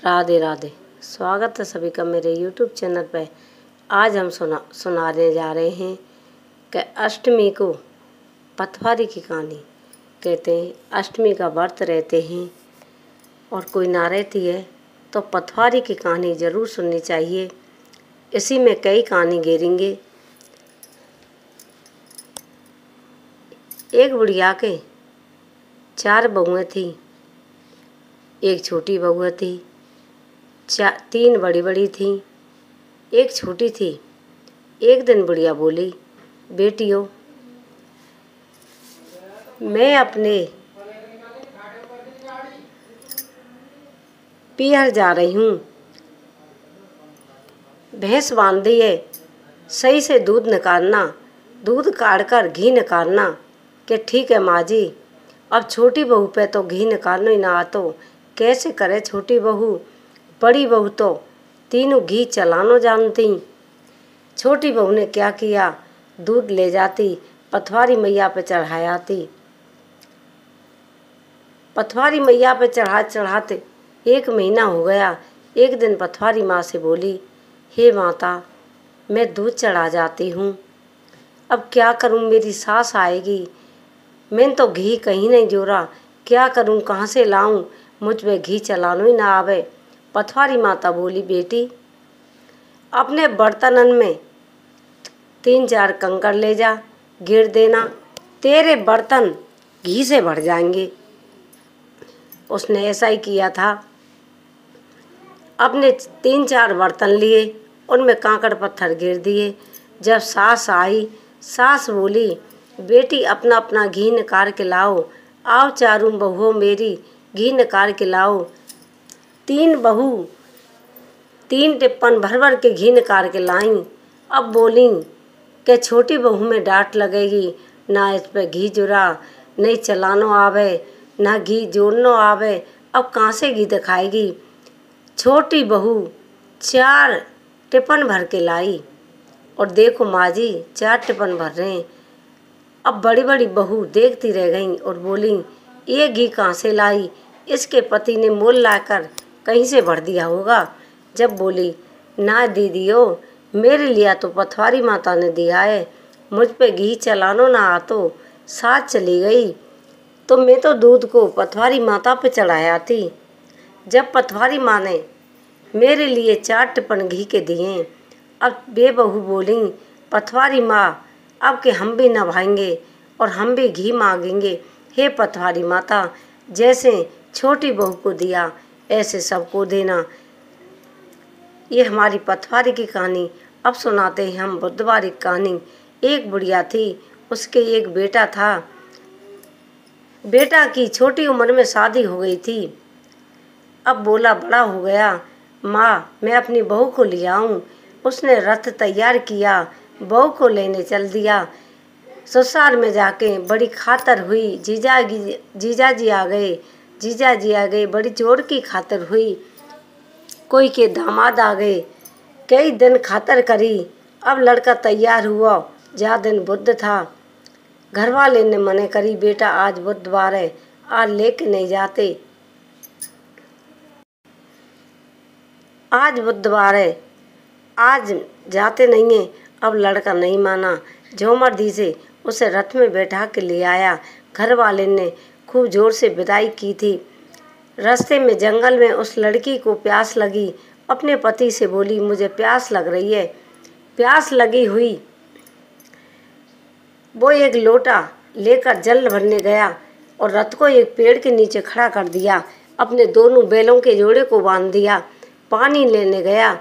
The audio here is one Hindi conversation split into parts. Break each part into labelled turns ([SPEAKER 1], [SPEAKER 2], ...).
[SPEAKER 1] राधे राधे। स्वागत है सभी का मेरे YouTube चैनल पर। आज हम सुनाने जा रहे हैं कि अष्टमी को पटवारी की कहानी। कहते हैं अष्टमी का व्रत रहते हैं और कोई ना रहती है तो पटवारी की कहानी ज़रूर सुननी चाहिए। इसी में कई कहानी घेरेंगे। एक बुढ़िया के 4 बहुएँ थी। एक छोटी बहू थी, 3 बड़ी बड़ी थी, एक छोटी थी। एक दिन बुढ़िया बोली, बेटियों मैं अपने पीहर जा रही हूँ। भैंस बांध दी है, सही से दूध निकालना, दूध काट कर घी निकालना। कि ठीक है माँ जी। अब छोटी बहू पे तो घी निकालना ही ना आतो, कैसे करे छोटी बहू। बड़ी बहू तो तीनों घी चलानो जानती। छोटी बहू ने क्या किया, दूध ले जाती पटवारी मैया पे चढ़ायाती। पटवारी मैया पे चढ़ाते 1 महीना हो गया। एक दिन पटवारी माँ से बोली, हे माता मैं दूध चढ़ा जाती हूँ, अब क्या करूँ, मेरी सास आएगी। मैंने तो घी कहीं नहीं जोड़ा, क्या करूँ, कहाँ से लाऊं, मुझ पे घी चलानो ही ना आवे। पटवारी माता बोली, बेटी अपने बर्तनन में 3-4 कंकड़ ले जा, गिर देना, तेरे बर्तन घी से भर जाएंगे। उसने ऐसा ही किया था। अपने 3-4 बर्तन लिए, उनमें कांकड़ पत्थर गिर दिए। जब सास आई, सास बोली, बेटी अपना अपना घी निकाल के लाओ, आओ चारों बहुओं मेरी घी निकाल के लाओ। 3 बहू 3 टिप्पन भर भर के घी निकाल के लाईं। अब बोली कि छोटी बहू में डांट लगेगी, ना इस पे घी जुड़ा, नहीं चलानो आवे, ना घी जोड़नो आवे, अब कहाँ से घी दिखाएगी। छोटी बहू 4 टिप्पन भर के लाई और देखो माँ जी 4 टिप्पन भर रहे हैं। अब बड़ी बड़ी बहू देखती रह गईं और बोली, ये घी कहाँ से लाई, इसके पति ने मोल लाकर कहीं से भर दिया होगा। जब बोली, ना दीदियो मेरे लिया तो पटवारी माता ने दिया है, मुझ पे घी चलानो ना आतो। साथ चली गई तो मैं तो दूध को पटवारी माता पे चढ़ाया थी। जब पटवारी माँ ने मेरे लिए 4 टिप्पन घी के दिए, अब बेबहू बोली, पटवारी माँ अब के हम भी नभाएंगे और हम भी घी मांगेंगे। हे पटवारी माता, जैसे छोटी बहू को दिया ऐसे सबको देना। ये हमारी पटवारी की कहानी। अब सुनाते हैं हम बुधवार की कहानी। एक बुढ़िया थी, उसके एक बेटा था। बेटा की छोटी उम्र में शादी हो गई थी। अब बोला बड़ा हो गया, माँ मैं अपनी बहू को ले आऊँ। उसने रथ तैयार किया, बहू को लेने चल दिया। ससुराल में जाके बड़ी खातर हुई। जीजा जी आ गए, बड़ी जोर की खातर हुई। कोई के दामाद आ गए, कई दिन खातर करी। अब लड़का तैयार हुआ, जा दिन बुध था। घर वाले ने मने करी, बेटा आज बुधवार है, आज लेके नहीं जाते, आज बुधवार है, आज जाते नहीं है। अब लड़का नहीं माना, झोमर दी से उसे रथ में बैठा के ले आया। घर वाले ने खूब जोर से विदाई की थी। रास्ते में जंगल में उस लड़की को प्यास लगी। अपने पति से बोली, मुझे प्यास लग रही है। प्यास लगी हुई वो एक लोटा लेकर जल भरने गया और रथ को एक पेड़ के नीचे खड़ा कर दिया। अपने दोनों बैलों के जोड़े को बांध दिया। पानी लेने गया।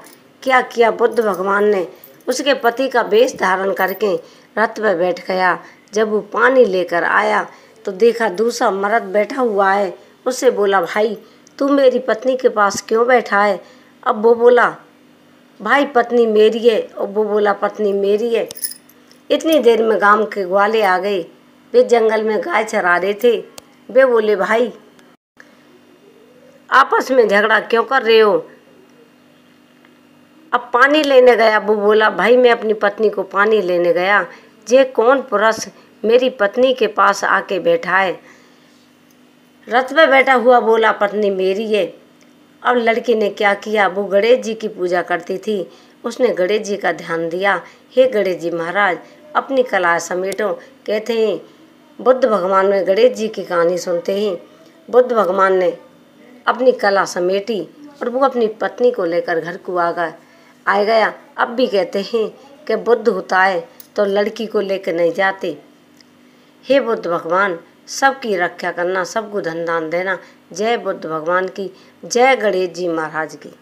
[SPEAKER 1] क्या किया बुद्ध भगवान ने, उसके पति का वेश धारण करके रथ पर बैठ गया। जब वो पानी लेकर आया तो देखा दूसरा मर्द बैठा हुआ है। उससे बोला, भाई तू मेरी पत्नी के पास क्यों बैठा है। अब वो बोला, भाई पत्नी मेरी है, और वो बोला पत्नी मेरी है। इतनी देर में गांव के ग्वाले आ गए। वे जंगल में गाय चरा रहे थे। वे बोले, भाई आपस में झगड़ा क्यों कर रहे हो। अब पानी लेने गया। वो बोला, भाई मैं अपनी पत्नी को पानी लेने गया, ये कौन पुरुष मेरी पत्नी के पास आके बैठा है। रथ पे बैठा हुआ बोला, पत्नी मेरी है। अब लड़की ने क्या किया, वो गणेश जी की पूजा करती थी। उसने गणेश जी का ध्यान दिया। हे गणेश जी महाराज, अपनी कला समेटो। कहते हैं बुद्ध भगवान में गणेश जी की कहानी सुनते ही बुद्ध भगवान ने अपनी कला समेटी और वो अपनी पत्नी को लेकर घर को आ गया। अब भी कहते हैं कि बुद्ध होता है तो लड़की को लेकर नहीं जाते। हे बुद्ध भगवान, सबकी रक्षा करना, सबको धन दान देना। जय बुद्ध भगवान की, जय गणेश जी महाराज की।